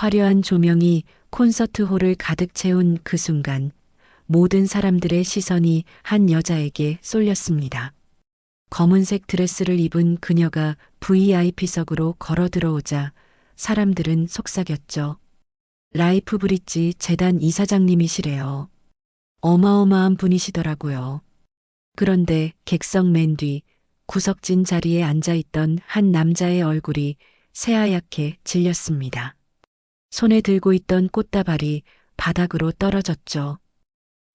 화려한 조명이 콘서트홀을 가득 채운 그 순간 모든 사람들의 시선이 한 여자에게 쏠렸습니다. 검은색 드레스를 입은 그녀가 VIP석으로 걸어 들어오자 사람들은 속삭였죠. 라이프 브릿지 재단 이사장님이시래요. 어마어마한 분이시더라고요. 그런데 객석 맨 뒤 구석진 자리에 앉아있던 한 남자의 얼굴이 새하얗게 질렸습니다. 손에 들고 있던 꽃다발이 바닥으로 떨어졌죠.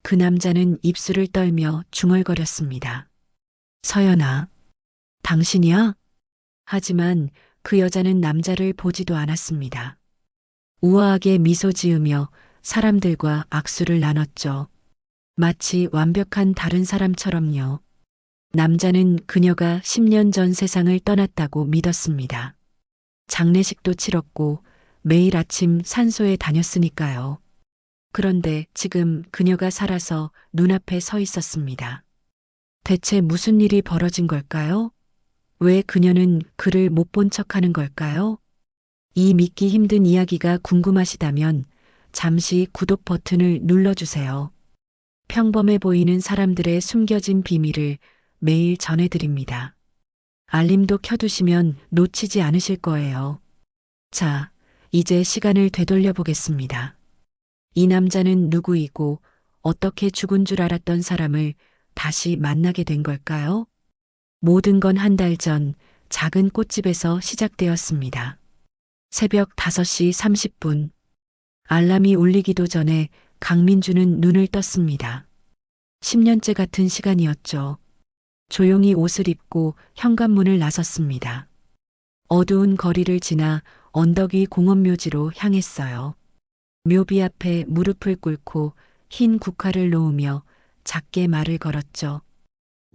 그 남자는 입술을 떨며 중얼거렸습니다. 서연아, 당신이야? 하지만 그 여자는 남자를 보지도 않았습니다. 우아하게 미소 지으며 사람들과 악수를 나눴죠. 마치 완벽한 다른 사람처럼요. 남자는 그녀가 10년 전 세상을 떠났다고 믿었습니다. 장례식도 치렀고 매일 아침 산소에 다녔으니까요. 그런데 지금 그녀가 살아서 눈앞에 서 있었습니다. 대체 무슨 일이 벌어진 걸까요? 왜 그녀는 그를 못 본 척하는 걸까요? 이 믿기 힘든 이야기가 궁금하시다면 잠시 구독 버튼을 눌러주세요. 평범해 보이는 사람들의 숨겨진 비밀을 매일 전해드립니다. 알림도 켜두시면 놓치지 않으실 거예요. 자, 이제 시간을 되돌려 보겠습니다. 이 남자는 누구이고 어떻게 죽은 줄 알았던 사람을 다시 만나게 된 걸까요? 모든 건 한 달 전 작은 꽃집에서 시작되었습니다. 새벽 5시 30분. 알람이 울리기도 전에 강민주는 눈을 떴습니다. 10년째 같은 시간이었죠. 조용히 옷을 입고 현관문을 나섰습니다. 어두운 거리를 지나 언덕 위 공원묘지로 향했어요. 묘비 앞에 무릎을 꿇고 흰 국화를 놓으며 작게 말을 걸었죠.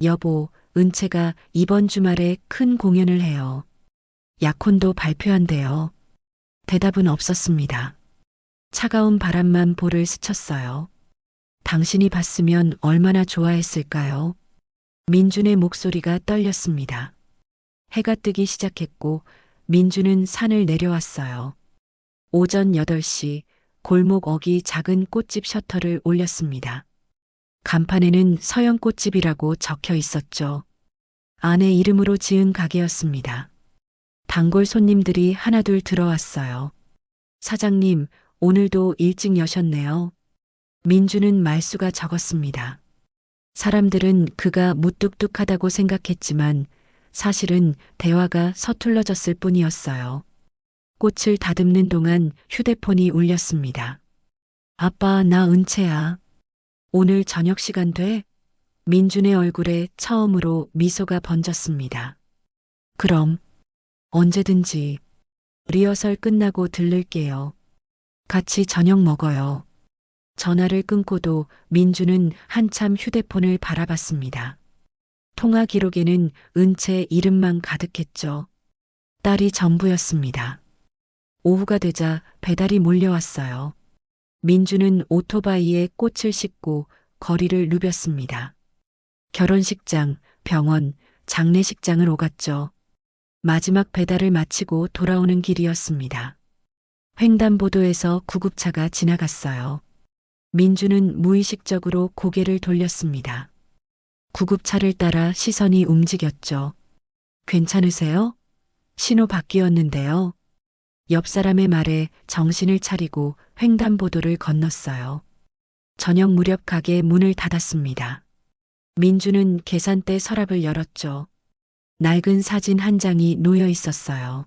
여보, 은채가 이번 주말에 큰 공연을 해요. 약혼도 발표한대요. 대답은 없었습니다. 차가운 바람만 볼을 스쳤어요. 당신이 봤으면 얼마나 좋아했을까요? 민준의 목소리가 떨렸습니다. 해가 뜨기 시작했고 민준은 산을 내려왔어요. 오전 8시 골목 어기 작은 꽃집 셔터를 올렸습니다. 간판에는 서연꽃집이라고 적혀 있었죠. 아내 이름으로 지은 가게였습니다. 단골 손님들이 하나둘 들어왔어요. 사장님, 오늘도 일찍 여셨네요. 민주는 말수가 적었습니다. 사람들은 그가 무뚝뚝하다고 생각했지만 사실은 대화가 서툴러졌을 뿐이었어요. 꽃을 다듬는 동안 휴대폰이 울렸습니다. 아빠, 나 은채야. 오늘 저녁 시간 돼? 민준의 얼굴에 처음으로 미소가 번졌습니다. 그럼 언제든지 리허설 끝나고 들를게요. 같이 저녁 먹어요. 전화를 끊고도 민주는 한참 휴대폰을 바라봤습니다. 통화 기록에는 은채 이름만 가득했죠. 딸이 전부였습니다. 오후가 되자 배달이 몰려왔어요. 민주는 오토바이에 꽃을 싣고 거리를 누볐습니다. 결혼식장, 병원, 장례식장을 오갔죠. 마지막 배달을 마치고 돌아오는 길이었습니다. 횡단보도에서 구급차가 지나갔어요. 민주는 무의식적으로 고개를 돌렸습니다. 구급차를 따라 시선이 움직였죠. 괜찮으세요? 신호 바뀌었는데요. 옆 사람의 말에 정신을 차리고 횡단보도를 건넜어요. 저녁 무렵 가게 문을 닫았습니다. 민주는 계산대 서랍을 열었죠. 낡은 사진 한 장이 놓여 있었어요.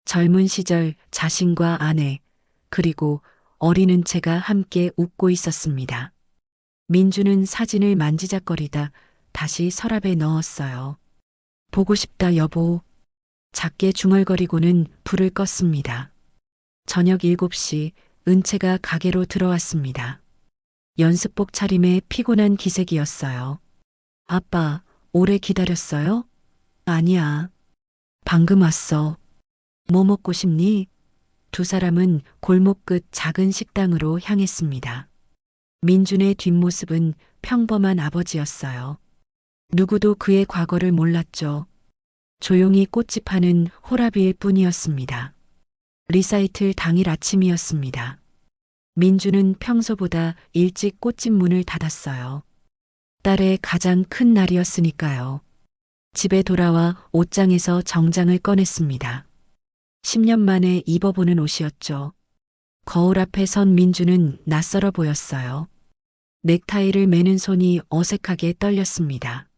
젊은 시절 자신과 아내, 그리고 어린 은채가 함께 웃고 있었습니다. 민주는 사진을 만지작거리다 다시 서랍에 넣었어요. 보고 싶다, 여보. 작게 중얼거리고는 불을 껐습니다. 저녁 7시 은채가 가게로 들어왔습니다. 연습복 차림에 피곤한 기색이었어요. 아빠, 오래 기다렸어요? 아니야. 방금 왔어. 뭐 먹고 싶니? 두 사람은 골목 끝 작은 식당으로 향했습니다. 민준의 뒷모습은 평범한 아버지였어요. 누구도 그의 과거를 몰랐죠. 조용히 꽃집 하는 호라비일 뿐이었습니다. 리사이틀 당일 아침이었습니다. 민주는 평소보다 일찍 꽃집 문을 닫았어요. 딸의 가장 큰 날이었으니까요. 집에 돌아와 옷장에서 정장을 꺼냈습니다. 10년 만에 입어보는 옷이었죠. 거울 앞에 선 민주는 낯설어 보였어요. 넥타이를 매는 손이 어색하게 떨렸습니다.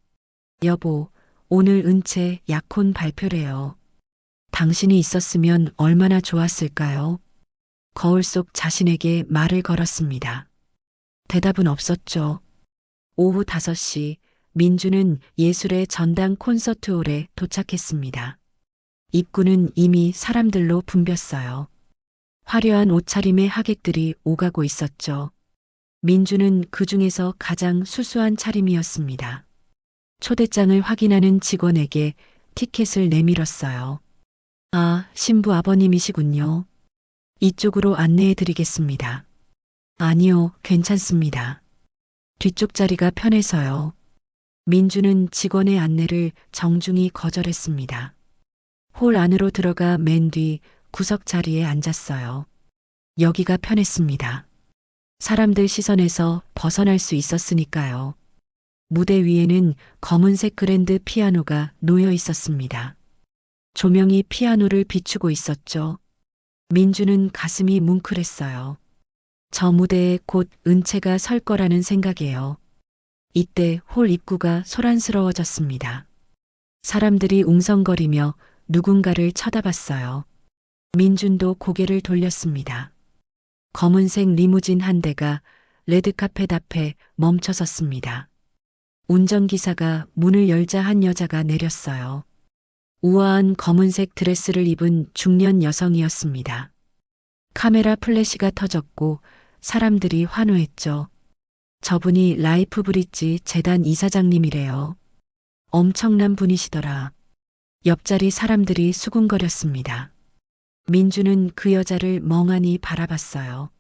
여보, 오늘 은채 약혼 발표래요. 당신이 있었으면 얼마나 좋았을까요? 거울 속 자신에게 말을 걸었습니다. 대답은 없었죠. 오후 5시 민주는 예술의 전당 콘서트홀에 도착했습니다. 입구는 이미 사람들로 붐볐어요. 화려한 옷차림의 하객들이 오가고 있었죠. 민주는 그 중에서 가장 수수한 차림이었습니다. 초대장을 확인하는 직원에게 티켓을 내밀었어요. 아, 신부 아버님이시군요. 이쪽으로 안내해 드리겠습니다. 아니요, 괜찮습니다. 뒤쪽 자리가 편해서요. 민주는 직원의 안내를 정중히 거절했습니다. 홀 안으로 들어가 맨 뒤 구석 자리에 앉았어요. 여기가 편했습니다. 사람들 시선에서 벗어날 수 있었으니까요. 무대 위에는 검은색 그랜드 피아노가 놓여 있었습니다. 조명이 피아노를 비추고 있었죠. 민주는 가슴이 뭉클했어요. 저 무대에 곧 은채가 설 거라는 생각이에요. 이때 홀 입구가 소란스러워졌습니다. 사람들이 웅성거리며 누군가를 쳐다봤어요. 민준도 고개를 돌렸습니다. 검은색 리무진 한 대가 레드카펫 앞에 멈춰섰습니다. 운전기사가 문을 열자 한 여자가 내렸어요. 우아한 검은색 드레스를 입은 중년 여성이었습니다. 카메라 플래시가 터졌고 사람들이 환호했죠. 저분이 라이프 브릿지 재단 이사장님이래요. 엄청난 분이시더라. 옆자리 사람들이 수군거렸습니다. 민주는 그 여자를 멍하니 바라봤어요.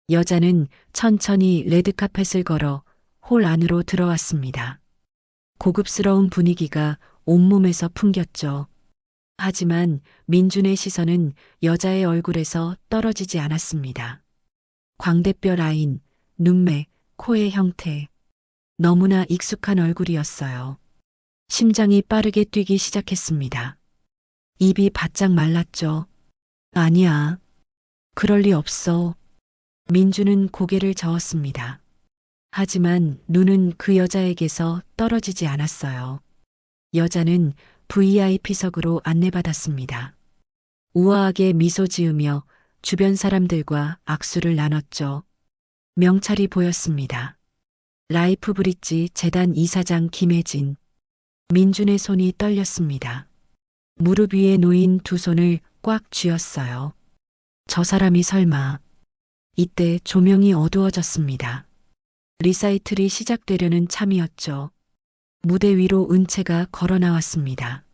여자는 천천히 레드카펫을 걸어 홀 안으로 들어왔습니다. 고급스러운 분위기가 온몸에서 풍겼죠. 하지만 민준의 시선은 여자의 얼굴에서 떨어지지 않았습니다. 광대뼈 라인, 눈매, 코의 형태. 너무나 익숙한 얼굴이었어요. 심장이 빠르게 뛰기 시작했습니다. 입이 바짝 말랐죠. 아니야. 그럴 리 없어. 민주는 고개를 저었습니다. 하지만 눈은 그 여자에게서 떨어지지 않았어요. 여자는 VIP석으로 안내받았습니다. 우아하게 미소 지으며 주변 사람들과 악수를 나눴죠. 명찰이 보였습니다. 라이프 브릿지 재단 이사장 김혜진. 민준의 손이 떨렸습니다. 무릎 위에 놓인 두 손을 꽉 쥐었어요. 저 사람이 설마. 이때 조명이 어두워졌습니다. 리사이틀이 시작되려는 참이었죠. 무대 위로 은채가 걸어 나왔습니다.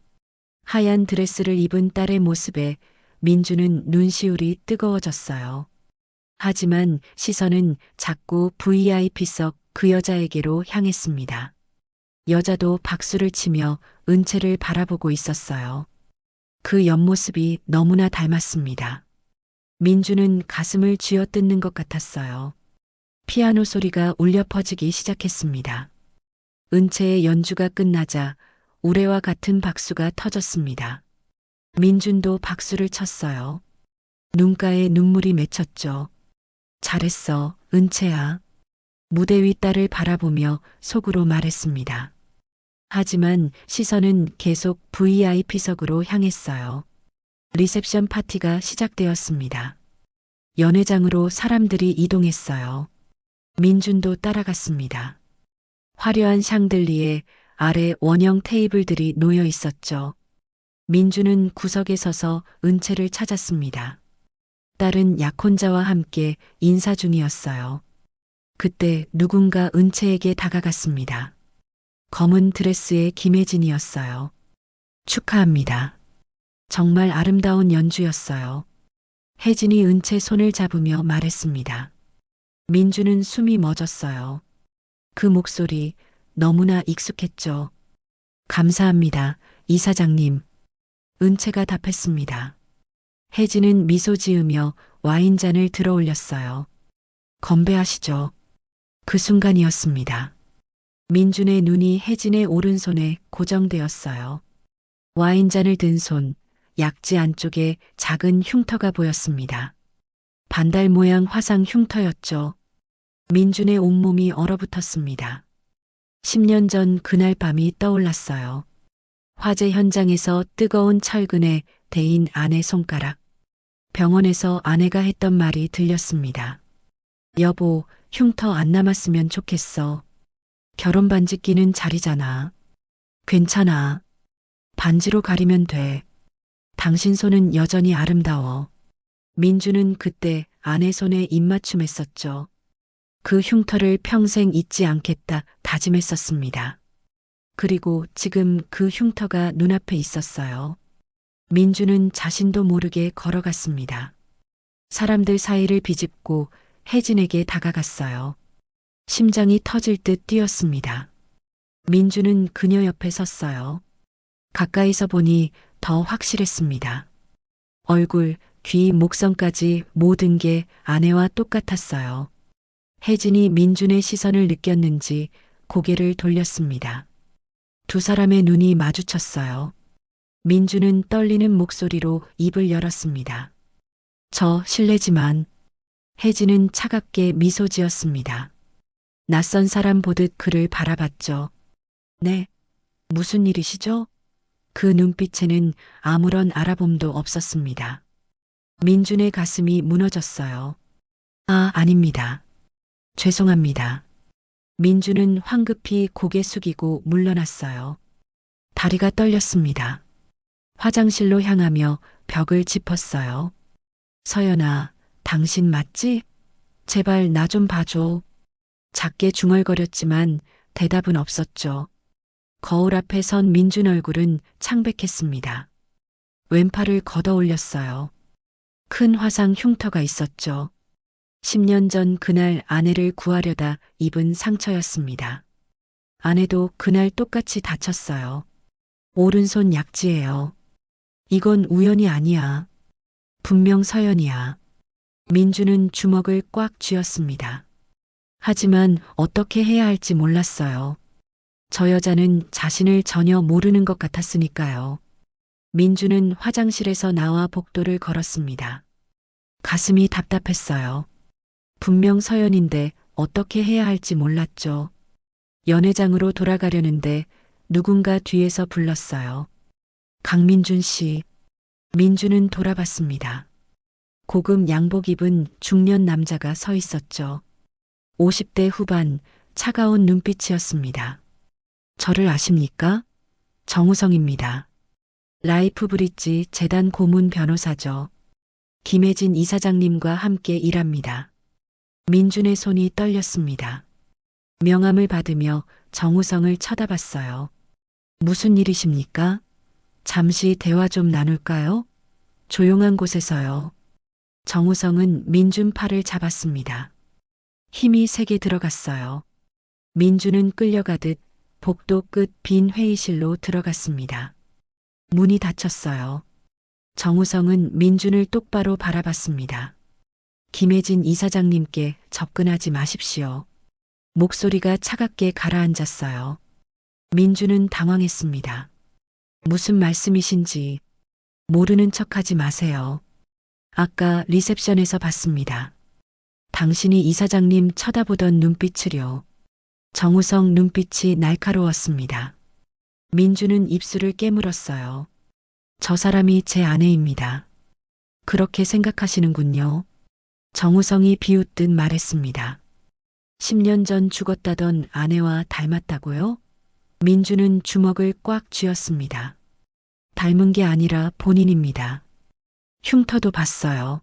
하얀 드레스를 입은 딸의 모습에 민주는 눈시울이 뜨거워졌어요. 하지만 시선은 자꾸 VIP석 그 여자에게로 향했습니다. 여자도 박수를 치며 은채를 바라보고 있었어요. 그 옆모습이 너무나 닮았습니다. 민주는 가슴을 쥐어뜯는 것 같았어요. 피아노 소리가 울려 퍼지기 시작했습니다. 은채의 연주가 끝나자 우레와 같은 박수가 터졌습니다. 민준도 박수를 쳤어요. 눈가에 눈물이 맺혔죠. 잘했어, 은채야. 무대 위 딸을 바라보며 속으로 말했습니다. 하지만 시선은 계속 VIP석으로 향했어요. 리셉션 파티가 시작되었습니다. 연회장으로 사람들이 이동했어요. 민준도 따라갔습니다. 화려한 샹들리에 아래 원형 테이블들이 놓여 있었죠. 민준은 구석에 서서 은채를 찾았습니다. 딸은 약혼자와 함께 인사 중이었어요. 그때 누군가 은채에게 다가갔습니다. 검은 드레스의 김혜진이었어요. 축하합니다. 정말 아름다운 연주였어요. 혜진이 은채 손을 잡으며 말했습니다. 민주는 숨이 멎었어요. 그 목소리 너무나 익숙했죠. 감사합니다, 이사장님. 은채가 답했습니다. 혜진은 미소 지으며 와인잔을 들어 올렸어요. 건배하시죠. 그 순간이었습니다. 민준의 눈이 혜진의 오른손에 고정되었어요. 와인잔을 든 손, 약지 안쪽에 작은 흉터가 보였습니다. 반달 모양 화상 흉터였죠. 민준의 온몸이 얼어붙었습니다. 10년 전 그날 밤이 떠올랐어요. 화재 현장에서 뜨거운 철근에 대인 아내 손가락. 병원에서 아내가 했던 말이 들렸습니다. 여보, 흉터 안 남았으면 좋겠어. 결혼 반지 끼는 자리잖아. 괜찮아. 반지로 가리면 돼. 당신 손은 여전히 아름다워. 민주는 그때 아내 손에 입맞춤했었죠. 그 흉터를 평생 잊지 않겠다 다짐했었습니다. 그리고 지금 그 흉터가 눈앞에 있었어요. 민주는 자신도 모르게 걸어갔습니다. 사람들 사이를 비집고 혜진에게 다가갔어요. 심장이 터질 듯 뛰었습니다. 민주는 그녀 옆에 섰어요. 가까이서 보니 더 확실했습니다. 얼굴, 귀, 목선까지 모든 게 아내와 똑같았어요. 혜진이 민준의 시선을 느꼈는지 고개를 돌렸습니다. 두 사람의 눈이 마주쳤어요. 민준은 떨리는 목소리로 입을 열었습니다. 저 실례지만. 혜진은 차갑게 미소 지었습니다. 낯선 사람 보듯 그를 바라봤죠. 네, 무슨 일이시죠? 그 눈빛에는 아무런 알아봄도 없었습니다. 민준의 가슴이 무너졌어요. 아, 아닙니다. 죄송합니다. 민준은 황급히 고개 숙이고 물러났어요. 다리가 떨렸습니다. 화장실로 향하며 벽을 짚었어요. 서연아, 당신 맞지? 제발 나 좀 봐줘. 작게 중얼거렸지만 대답은 없었죠. 거울 앞에 선 민준 얼굴은 창백했습니다. 왼팔을 걷어 올렸어요. 큰 화상 흉터가 있었죠. 10년 전 그날 아내를 구하려다 입은 상처였습니다. 아내도 그날 똑같이 다쳤어요. 오른손 약지예요. 이건 우연이 아니야. 분명 서연이야. 민주는 주먹을 꽉 쥐었습니다. 하지만 어떻게 해야 할지 몰랐어요. 저 여자는 자신을 전혀 모르는 것 같았으니까요. 민주는 화장실에서 나와 복도를 걸었습니다. 가슴이 답답했어요. 분명 서연인데 어떻게 해야 할지 몰랐죠. 연회장으로 돌아가려는데 누군가 뒤에서 불렀어요. 강민준 씨. 민주는 돌아봤습니다. 고급 양복 입은 중년 남자가 서 있었죠. 50대 후반 차가운 눈빛이었습니다. 저를 아십니까? 정우성입니다. 라이프 브릿지 재단 고문 변호사죠. 김혜진 이사장님과 함께 일합니다. 민준의 손이 떨렸습니다. 명함을 받으며 정우성을 쳐다봤어요. 무슨 일이십니까? 잠시 대화 좀 나눌까요? 조용한 곳에서요. 정우성은 민준 팔을 잡았습니다. 힘이 세게 들어갔어요. 민준은 끌려가듯 복도 끝 빈 회의실로 들어갔습니다. 문이 닫혔어요. 정우성은 민준을 똑바로 바라봤습니다. 김혜진 이사장님께 접근하지 마십시오. 목소리가 차갑게 가라앉았어요. 민준은 당황했습니다. 무슨 말씀이신지 모르는 척하지 마세요. 아까 리셉션에서 봤습니다. 당신이 이사장님 쳐다보던 눈빛을요. 정우성 눈빛이 날카로웠습니다. 민주는 입술을 깨물었어요. 저 사람이 제 아내입니다. 그렇게 생각하시는군요. 정우성이 비웃듯 말했습니다. 10년 전 죽었다던 아내와 닮았다고요? 민주는 주먹을 꽉 쥐었습니다. 닮은 게 아니라 본인입니다. 흉터도 봤어요.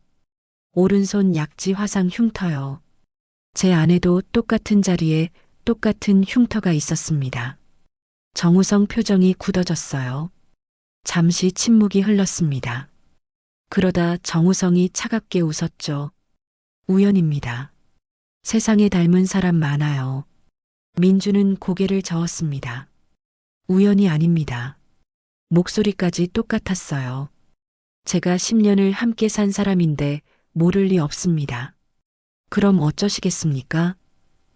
오른손 약지 화상 흉터요. 제 아내도 똑같은 자리에 똑같은 흉터가 있었습니다. 정우성 표정이 굳어졌어요. 잠시 침묵이 흘렀습니다. 그러다 정우성이 차갑게 웃었죠. 우연입니다. 세상에 닮은 사람 많아요. 민주는 고개를 저었습니다. 우연이 아닙니다. 목소리까지 똑같았어요. 제가 10년을 함께 산 사람인데 모를 리 없습니다. 그럼 어쩌시겠습니까?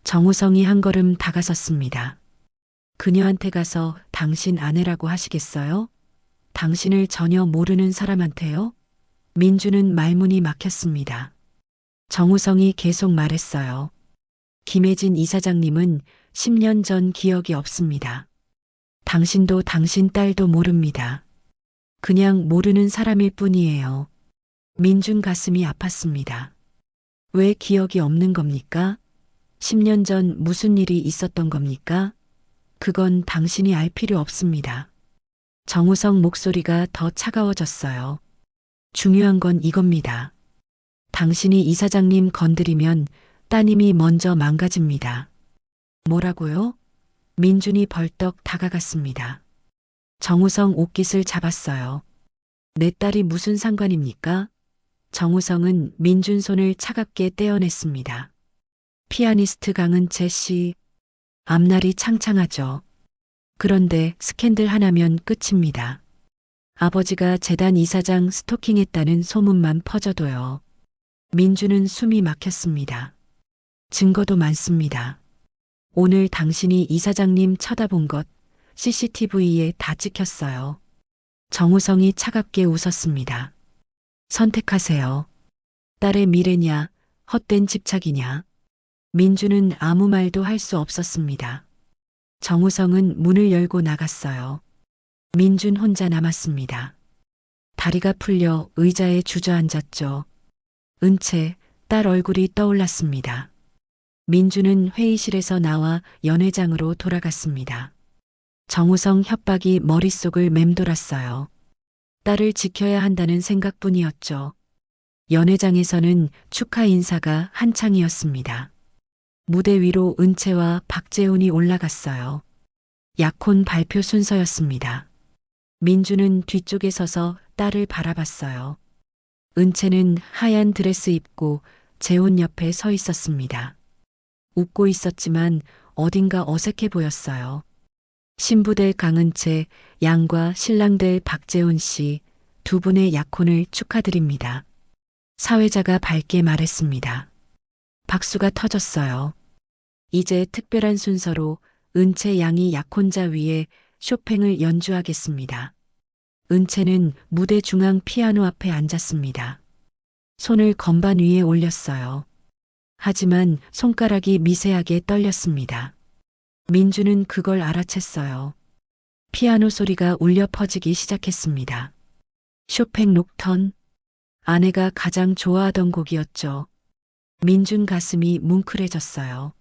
정우성이 한 걸음 다가섰습니다. 그녀한테 가서 당신 아내라고 하시겠어요? 당신을 전혀 모르는 사람한테요? 민주는 말문이 막혔습니다. 정우성이 계속 말했어요. 김혜진 이사장님은 10년 전 기억이 없습니다. 당신도 당신 딸도 모릅니다. 그냥 모르는 사람일 뿐이에요. 민준 가슴이 아팠습니다. 왜 기억이 없는 겁니까? 10년 전 무슨 일이 있었던 겁니까? 그건 당신이 알 필요 없습니다. 정우성 목소리가 더 차가워졌어요. 중요한 건 이겁니다. 당신이 이사장님 건드리면 따님이 먼저 망가집니다. 뭐라고요? 민준이 벌떡 다가갔습니다. 정우성 옷깃을 잡았어요. 내 딸이 무슨 상관입니까? 정우성은 민준 손을 차갑게 떼어냈습니다. 피아니스트 강은채 씨, 앞날이 창창하죠. 그런데 스캔들 하나면 끝입니다. 아버지가 재단 이사장 스토킹했다는 소문만 퍼져도요. 민주는 숨이 막혔습니다. 증거도 많습니다. 오늘 당신이 이사장님 쳐다본 것 CCTV에 다 찍혔어요. 정우성이 차갑게 웃었습니다. 선택하세요. 딸의 미래냐, 헛된 집착이냐. 민주는 아무 말도 할 수 없었습니다. 정우성은 문을 열고 나갔어요. 민준 혼자 남았습니다. 다리가 풀려 의자에 주저앉았죠. 은채, 딸 얼굴이 떠올랐습니다. 민주는 회의실에서 나와 연회장으로 돌아갔습니다. 정우성 협박이 머릿속을 맴돌았어요. 딸을 지켜야 한다는 생각뿐이었죠. 연회장에서는 축하 인사가 한창이었습니다. 무대 위로 은채와 박재훈이 올라갔어요. 약혼 발표 순서였습니다. 민주는 뒤쪽에 서서 딸을 바라봤어요. 은채는 하얀 드레스 입고 재훈 옆에 서 있었습니다. 웃고 있었지만 어딘가 어색해 보였어요. 신부 될 강은채, 양과 신랑 될 박재훈 씨, 두 분의 약혼을 축하드립니다. 사회자가 밝게 말했습니다. 박수가 터졌어요. 이제 특별한 순서로 은채 양이 약혼자 위에 쇼팽을 연주하겠습니다. 은채는 무대 중앙 피아노 앞에 앉았습니다. 손을 건반 위에 올렸어요. 하지만 손가락이 미세하게 떨렸습니다. 민주는 그걸 알아챘어요. 피아노 소리가 울려 퍼지기 시작했습니다. 쇼팽 녹턴, 아내가 가장 좋아하던 곡이었죠. 민준 가슴이 뭉클해졌어요.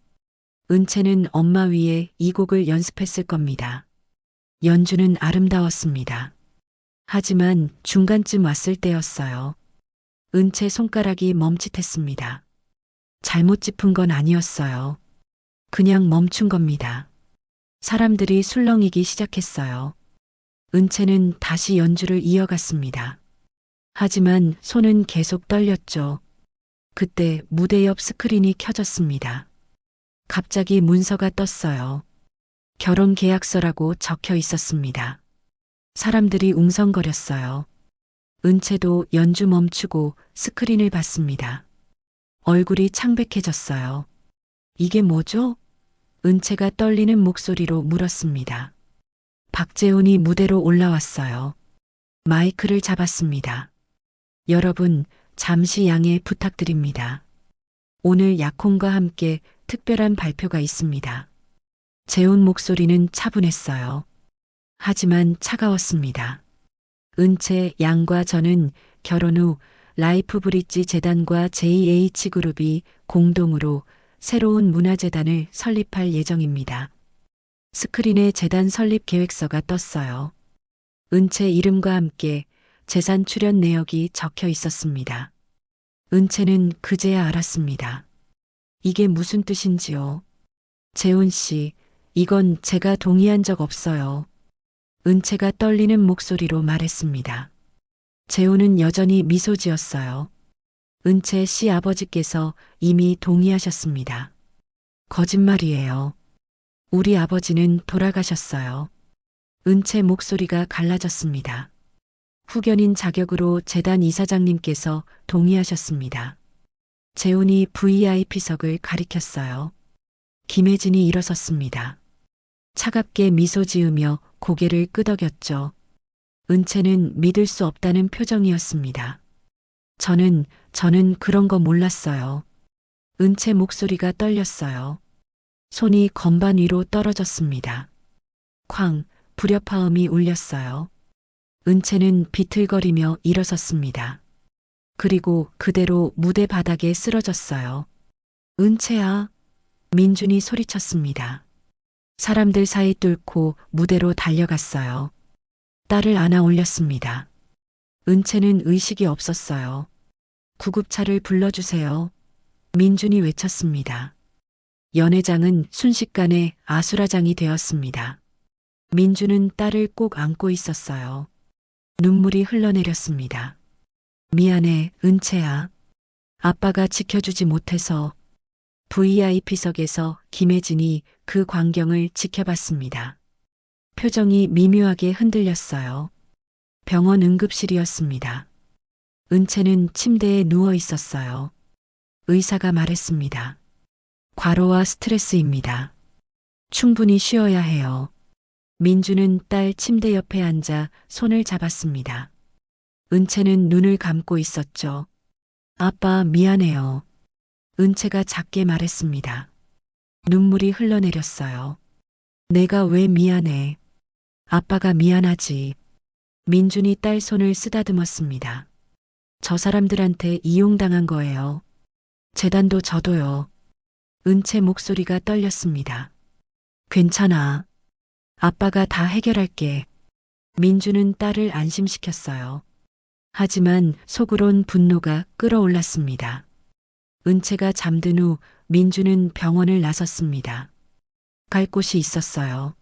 은채는 엄마 위에 이 곡을 연습했을 겁니다. 연주는 아름다웠습니다. 하지만 중간쯤 왔을 때였어요. 은채 손가락이 멈칫했습니다. 잘못 짚은 건 아니었어요. 그냥 멈춘 겁니다. 사람들이 술렁이기 시작했어요. 은채는 다시 연주를 이어갔습니다. 하지만 손은 계속 떨렸죠. 그때 무대 옆 스크린이 켜졌습니다. 갑자기 문서가 떴어요. 결혼 계약서라고 적혀 있었습니다. 사람들이 웅성거렸어요. 은채도 연주 멈추고 스크린을 봤습니다. 얼굴이 창백해졌어요. 이게 뭐죠? 은채가 떨리는 목소리로 물었습니다. 박재훈이 무대로 올라왔어요. 마이크를 잡았습니다. 여러분, 잠시 양해 부탁드립니다. 오늘 약혼과 함께 특별한 발표가 있습니다. 재훈 목소리는 차분했어요. 하지만 차가웠습니다. 은채 양과 저는 결혼 후 라이프 브릿지 재단과 JH그룹이 공동으로 새로운 문화재단을 설립할 예정입니다. 스크린에 재단 설립 계획서가 떴어요. 은채 이름과 함께 재산 출연 내역이 적혀 있었습니다. 은채는 그제야 알았습니다. 이게 무슨 뜻인지요? 재훈 씨, 이건 제가 동의한 적 없어요. 은채가 떨리는 목소리로 말했습니다. 재훈은 여전히 미소 지었어요. 은채 씨 아버지께서 이미 동의하셨습니다. 거짓말이에요. 우리 아버지는 돌아가셨어요. 은채 목소리가 갈라졌습니다. 후견인 자격으로 재단 이사장님께서 동의하셨습니다. 재훈이 VIP석을 가리켰어요. 김혜진이 일어섰습니다. 차갑게 미소 지으며 고개를 끄덕였죠. 은채는 믿을 수 없다는 표정이었습니다. 저는 그런 거 몰랐어요. 은채 목소리가 떨렸어요. 손이 건반 위로 떨어졌습니다. 쾅, 불협화음이 울렸어요. 은채는 비틀거리며 일어섰습니다. 그리고 그대로 무대 바닥에 쓰러졌어요. 은채야, 민준이 소리쳤습니다. 사람들 사이 뚫고 무대로 달려갔어요. 딸을 안아 올렸습니다. 은채는 의식이 없었어요. 구급차를 불러주세요. 민준이 외쳤습니다. 연회장은 순식간에 아수라장이 되었습니다. 민준은 딸을 꼭 안고 있었어요. 눈물이 흘러내렸습니다. 미안해, 은채야. 아빠가 지켜주지 못해서. VIP석에서 김혜진이 그 광경을 지켜봤습니다. 표정이 미묘하게 흔들렸어요. 병원 응급실이었습니다. 은채는 침대에 누워 있었어요. 의사가 말했습니다. 과로와 스트레스입니다. 충분히 쉬어야 해요. 민주는 딸 침대 옆에 앉아 손을 잡았습니다. 은채는 눈을 감고 있었죠. 아빠 미안해요. 은채가 작게 말했습니다. 눈물이 흘러내렸어요. 내가 왜 미안해. 아빠가 미안하지. 민준이 딸 손을 쓰다듬었습니다. 저 사람들한테 이용당한 거예요. 재단도 저도요. 은채 목소리가 떨렸습니다. 괜찮아. 아빠가 다 해결할게. 민주는 딸을 안심시켰어요. 하지만 속으론 분노가 끓어올랐습니다. 은채가 잠든 후 민주는 병원을 나섰습니다. 갈 곳이 있었어요.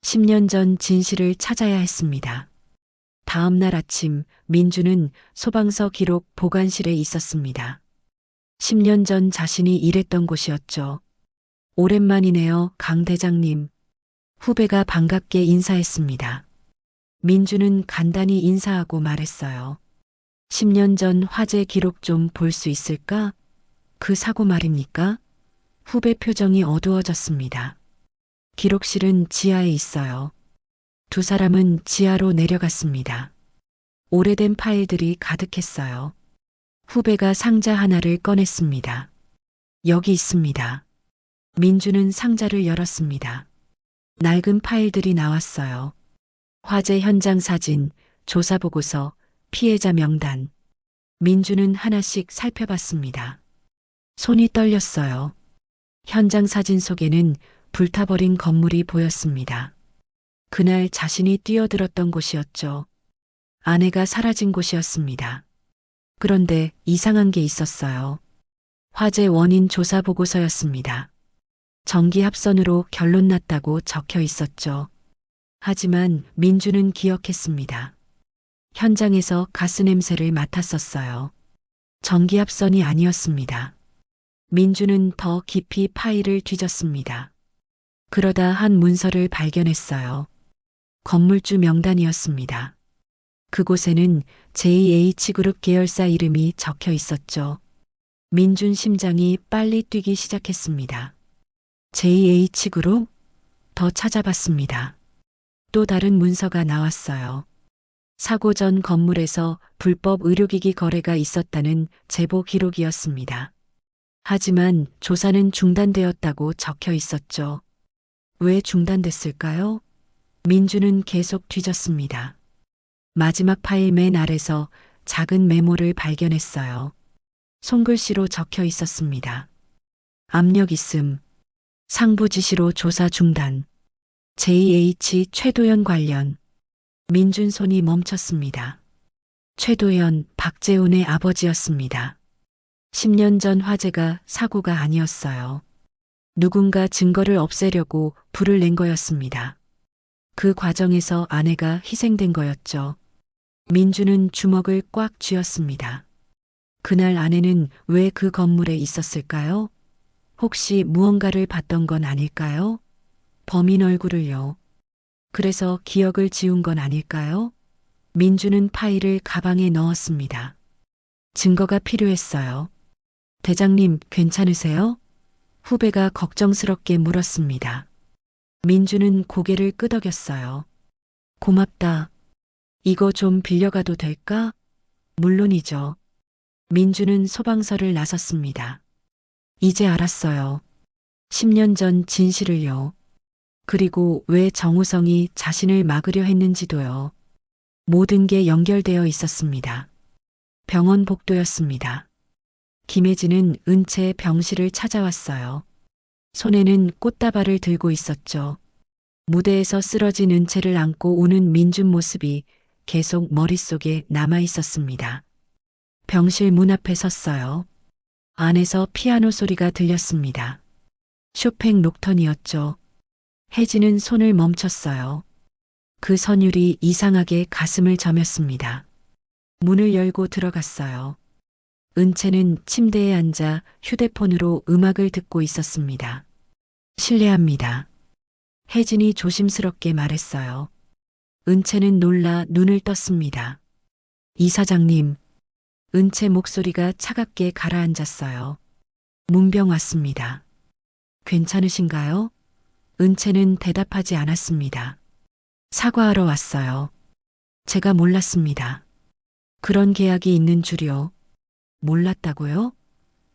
10년 전 진실을 찾아야 했습니다. 다음 날 아침 민주는 소방서 기록 보관실에 있었습니다. 10년 전 자신이 일했던 곳이었죠. 오랜만이네요, 강 대장님. 후배가 반갑게 인사했습니다. 민주는 간단히 인사하고 말했어요. 10년 전 화재 기록 좀 볼 수 있을까? 그 사고 말입니까? 후배 표정이 어두워졌습니다. 기록실은 지하에 있어요. 두 사람은 지하로 내려갔습니다. 오래된 파일들이 가득했어요. 후배가 상자 하나를 꺼냈습니다. 여기 있습니다. 민주는 상자를 열었습니다. 낡은 파일들이 나왔어요. 화재 현장 사진, 조사 보고서, 피해자 명단. 민주는 하나씩 살펴봤습니다. 손이 떨렸어요. 현장 사진 속에는 불타버린 건물이 보였습니다. 그날 자신이 뛰어들었던 곳이었죠. 아내가 사라진 곳이었습니다. 그런데 이상한 게 있었어요. 화재 원인 조사 보고서였습니다. 전기 합선으로 결론 났다고 적혀 있었죠. 하지만 민주는 기억했습니다. 현장에서 가스 냄새를 맡았었어요. 전기 합선이 아니었습니다. 민주는 더 깊이 파일을 뒤졌습니다. 그러다 한 문서를 발견했어요. 건물주 명단이었습니다. 그곳에는 JH그룹 계열사 이름이 적혀 있었죠. 민준 심장이 빨리 뛰기 시작했습니다. JH그룹? 더 찾아봤습니다. 또 다른 문서가 나왔어요. 사고 전 건물에서 불법 의료기기 거래가 있었다는 제보 기록이었습니다. 하지만 조사는 중단되었다고 적혀 있었죠. 왜 중단됐을까요? 민주는 계속 뒤졌습니다. 마지막 파일 맨 아래서 작은 메모를 발견했어요. 손글씨로 적혀 있었습니다. 압력 있음. 상부 지시로 조사 중단. JH 최도연 관련. 민준 손이 멈췄습니다. 최도연, 박재훈의 아버지였습니다. 10년 전 화재가 사고가 아니었어요. 누군가 증거를 없애려고 불을 낸 거였습니다. 그 과정에서 아내가 희생된 거였죠. 민주는 주먹을 꽉 쥐었습니다. 그날 아내는 왜 그 건물에 있었을까요? 혹시 무언가를 봤던 건 아닐까요? 범인 얼굴을요. 그래서 기억을 지운 건 아닐까요? 민주는 파일을 가방에 넣었습니다. 증거가 필요했어요. 대장님, 괜찮으세요? 후배가 걱정스럽게 물었습니다. 민주는 고개를 끄덕였어요. 고맙다. 이거 좀 빌려가도 될까? 물론이죠. 민주는 소방서를 나섰습니다. 이제 알았어요. 10년 전 진실을요. 그리고 왜 정우성이 자신을 막으려 했는지도요. 모든 게 연결되어 있었습니다. 병원 복도였습니다. 김혜진은 은채의 병실을 찾아왔어요. 손에는 꽃다발을 들고 있었죠. 무대에서 쓰러진 은채를 안고 우는 민준 모습이 계속 머릿속에 남아 있었습니다. 병실 문 앞에 섰어요. 안에서 피아노 소리가 들렸습니다. 쇼팽 녹턴이었죠. 혜진은 손을 멈췄어요. 그 선율이 이상하게 가슴을 저몄습니다. 문을 열고 들어갔어요. 은채는 침대에 앉아 휴대폰으로 음악을 듣고 있었습니다. 실례합니다. 혜진이 조심스럽게 말했어요. 은채는 놀라 눈을 떴습니다. 이사장님, 은채 목소리가 차갑게 가라앉았어요. 문병 왔습니다. 괜찮으신가요? 은채는 대답하지 않았습니다. 사과하러 왔어요. 제가 몰랐습니다. 그런 계약이 있는 줄이요. 몰랐다고요?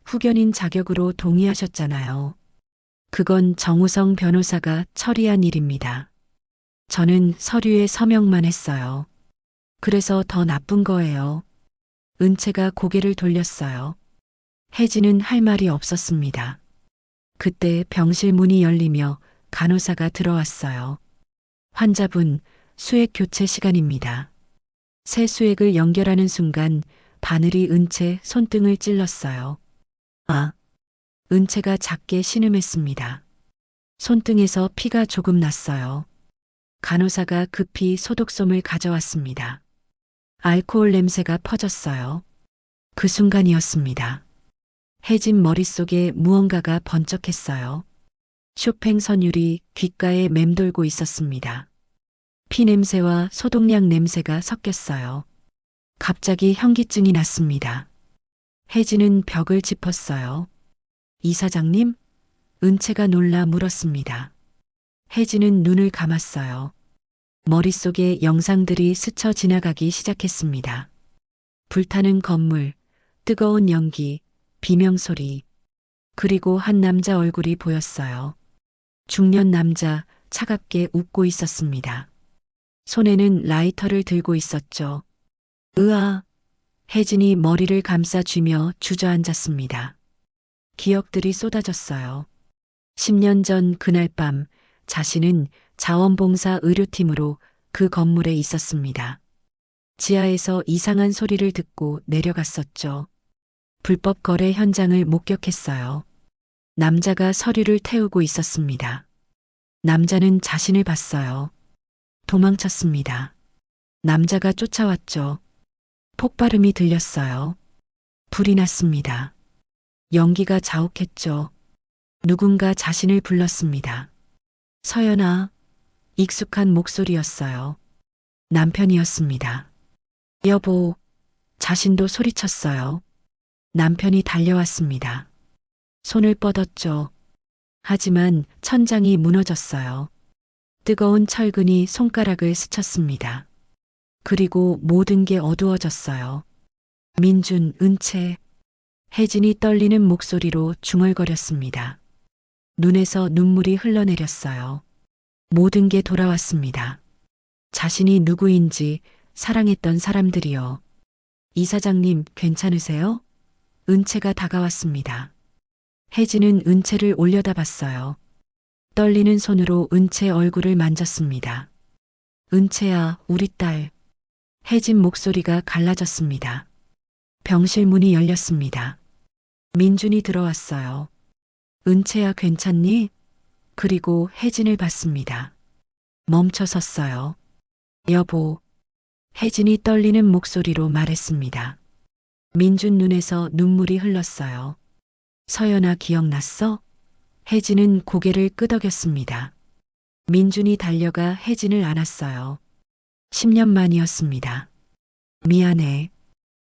후견인 자격으로 동의하셨잖아요. 그건 정우성 변호사가 처리한 일입니다. 저는 서류에 서명만 했어요. 그래서 더 나쁜 거예요. 은채가 고개를 돌렸어요. 혜진은 할 말이 없었습니다. 그때 병실 문이 열리며 간호사가 들어왔어요. 환자분, 수액 교체 시간입니다. 새 수액을 연결하는 순간 바늘이 은채 손등을 찔렀어요. 아, 은채가 작게 신음했습니다. 손등에서 피가 조금 났어요. 간호사가 급히 소독솜을 가져왔습니다. 알코올 냄새가 퍼졌어요. 그 순간이었습니다. 혜진 머릿속에 무언가가 번쩍했어요. 쇼팽 선율이 귓가에 맴돌고 있었습니다. 피 냄새와 소독약 냄새가 섞였어요. 갑자기 현기증이 났습니다. 혜진은 벽을 짚었어요. 이사장님? 은채가 놀라 물었습니다. 혜진은 눈을 감았어요. 머릿속에 영상들이 스쳐 지나가기 시작했습니다. 불타는 건물, 뜨거운 연기, 비명소리, 그리고 한 남자 얼굴이 보였어요. 중년 남자, 차갑게 웃고 있었습니다. 손에는 라이터를 들고 있었죠. 으아! 혜진이 머리를 감싸쥐며 주저앉았습니다. 기억들이 쏟아졌어요. 10년 전 그날 밤 자신은 자원봉사 의료팀으로 그 건물에 있었습니다. 지하에서 이상한 소리를 듣고 내려갔었죠. 불법 거래 현장을 목격했어요. 남자가 서류를 태우고 있었습니다. 남자는 자신을 봤어요. 도망쳤습니다. 남자가 쫓아왔죠. 폭발음이 들렸어요. 불이 났습니다. 연기가 자욱했죠. 누군가 자신을 불렀습니다. 서연아. 익숙한 목소리였어요. 남편이었습니다. 여보. 자신도 소리쳤어요. 남편이 달려왔습니다. 손을 뻗었죠. 하지만 천장이 무너졌어요. 뜨거운 철근이 손가락을 스쳤습니다. 그리고 모든 게 어두워졌어요. 민준, 은채. 혜진이 떨리는 목소리로 중얼거렸습니다. 눈에서 눈물이 흘러내렸어요. 모든 게 돌아왔습니다. 자신이 누구인지, 사랑했던 사람들이요. 이사장님, 괜찮으세요? 은채가 다가왔습니다. 혜진은 은채를 올려다봤어요. 떨리는 손으로 은채 얼굴을 만졌습니다. 은채야, 우리 딸. 혜진 목소리가 갈라졌습니다. 병실 문이 열렸습니다. 민준이 들어왔어요. 은채야, 괜찮니? 그리고 혜진을 봤습니다. 멈춰 섰어요. 여보. 혜진이 떨리는 목소리로 말했습니다. 민준 눈에서 눈물이 흘렀어요. 서연아, 기억났어? 혜진은 고개를 끄덕였습니다. 민준이 달려가 혜진을 안았어요. 10년 만이었습니다. 미안해.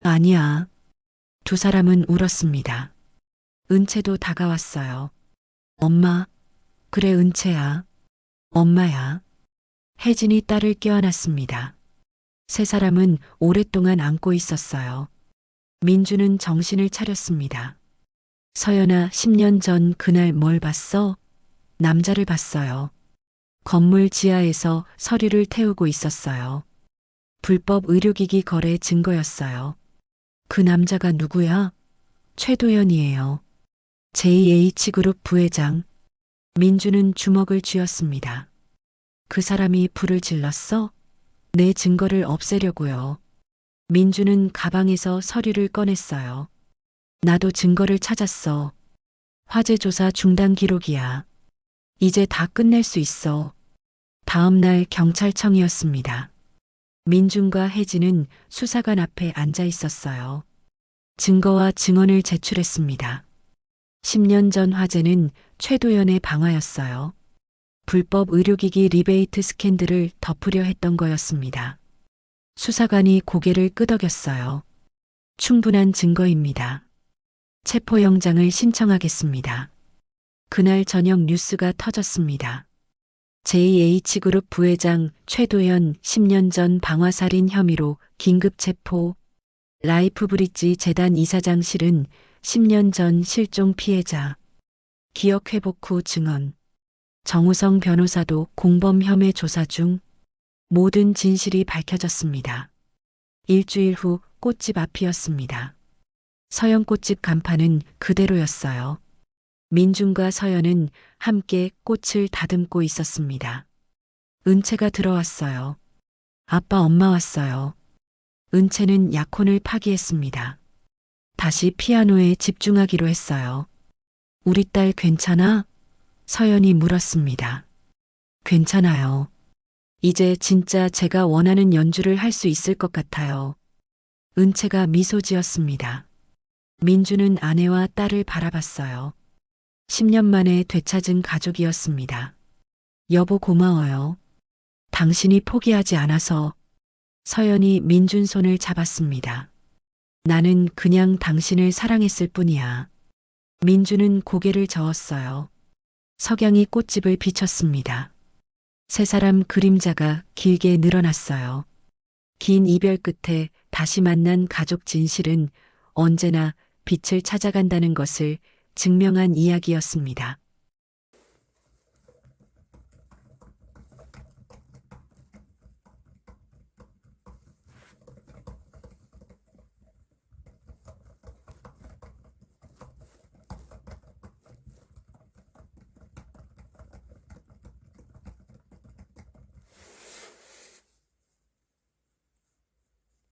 아니야. 두 사람은 울었습니다. 은채도 다가왔어요. 엄마, 그래 은채야. 엄마야. 혜진이 딸을 껴안았습니다. 세 사람은 오랫동안 안고 있었어요. 민주는 정신을 차렸습니다. 서연아, 10년 전 그날 뭘 봤어? 남자를 봤어요. 건물 지하에서 서류를 태우고 있었어요. 불법 의료기기 거래 증거였어요. 그 남자가 누구야? 최도연이에요. JH그룹 부회장. 민주는 주먹을 쥐었습니다. 그 사람이 불을 질렀어? 내 증거를 없애려고요. 민주는 가방에서 서류를 꺼냈어요. 나도 증거를 찾았어. 화재 조사 중단 기록이야. 이제 다 끝낼 수 있어. 다음 날 경찰청이었습니다. 민준과 혜진은 수사관 앞에 앉아 있었어요. 증거와 증언을 제출했습니다. 10년 전 화재는 최도연의 방화였어요. 불법 의료기기 리베이트 스캔들을 덮으려 했던 거였습니다. 수사관이 고개를 끄덕였어요. 충분한 증거입니다. 체포영장을 신청하겠습니다. 그날 저녁 뉴스가 터졌습니다. JH그룹 부회장 최도연 10년 전 방화살인 혐의로 긴급 체포. 라이프브릿지 재단 이사장 실은 10년 전 실종 피해자. 기억 회복 후 증언. 정우성 변호사도 공범 혐의 조사 중. 모든 진실이 밝혀졌습니다. 일주일 후 꽃집 앞이었습니다. 서연 꽃집 간판은 그대로였어요. 민준과 서연은 함께 꽃을 다듬고 있었습니다. 은채가 들어왔어요. 아빠, 엄마 왔어요. 은채는 약혼을 파기했습니다. 다시 피아노에 집중하기로 했어요. 우리 딸 괜찮아? 서연이 물었습니다. 괜찮아요. 이제 진짜 제가 원하는 연주를 할 수 있을 것 같아요. 은채가 미소 지었습니다. 민주는 아내와 딸을 바라봤어요. 10년 만에 되찾은 가족이었습니다. 여보 고마워요. 당신이 포기하지 않아서. 서연이 민준 손을 잡았습니다. 나는 그냥 당신을 사랑했을 뿐이야. 민준은 고개를 저었어요. 석양이 꽃집을 비췄습니다. 세 사람 그림자가 길게 늘어났어요. 긴 이별 끝에 다시 만난 가족 진실은 언제나 빛을 찾아간다는 것을 증명한 이야기였습니다.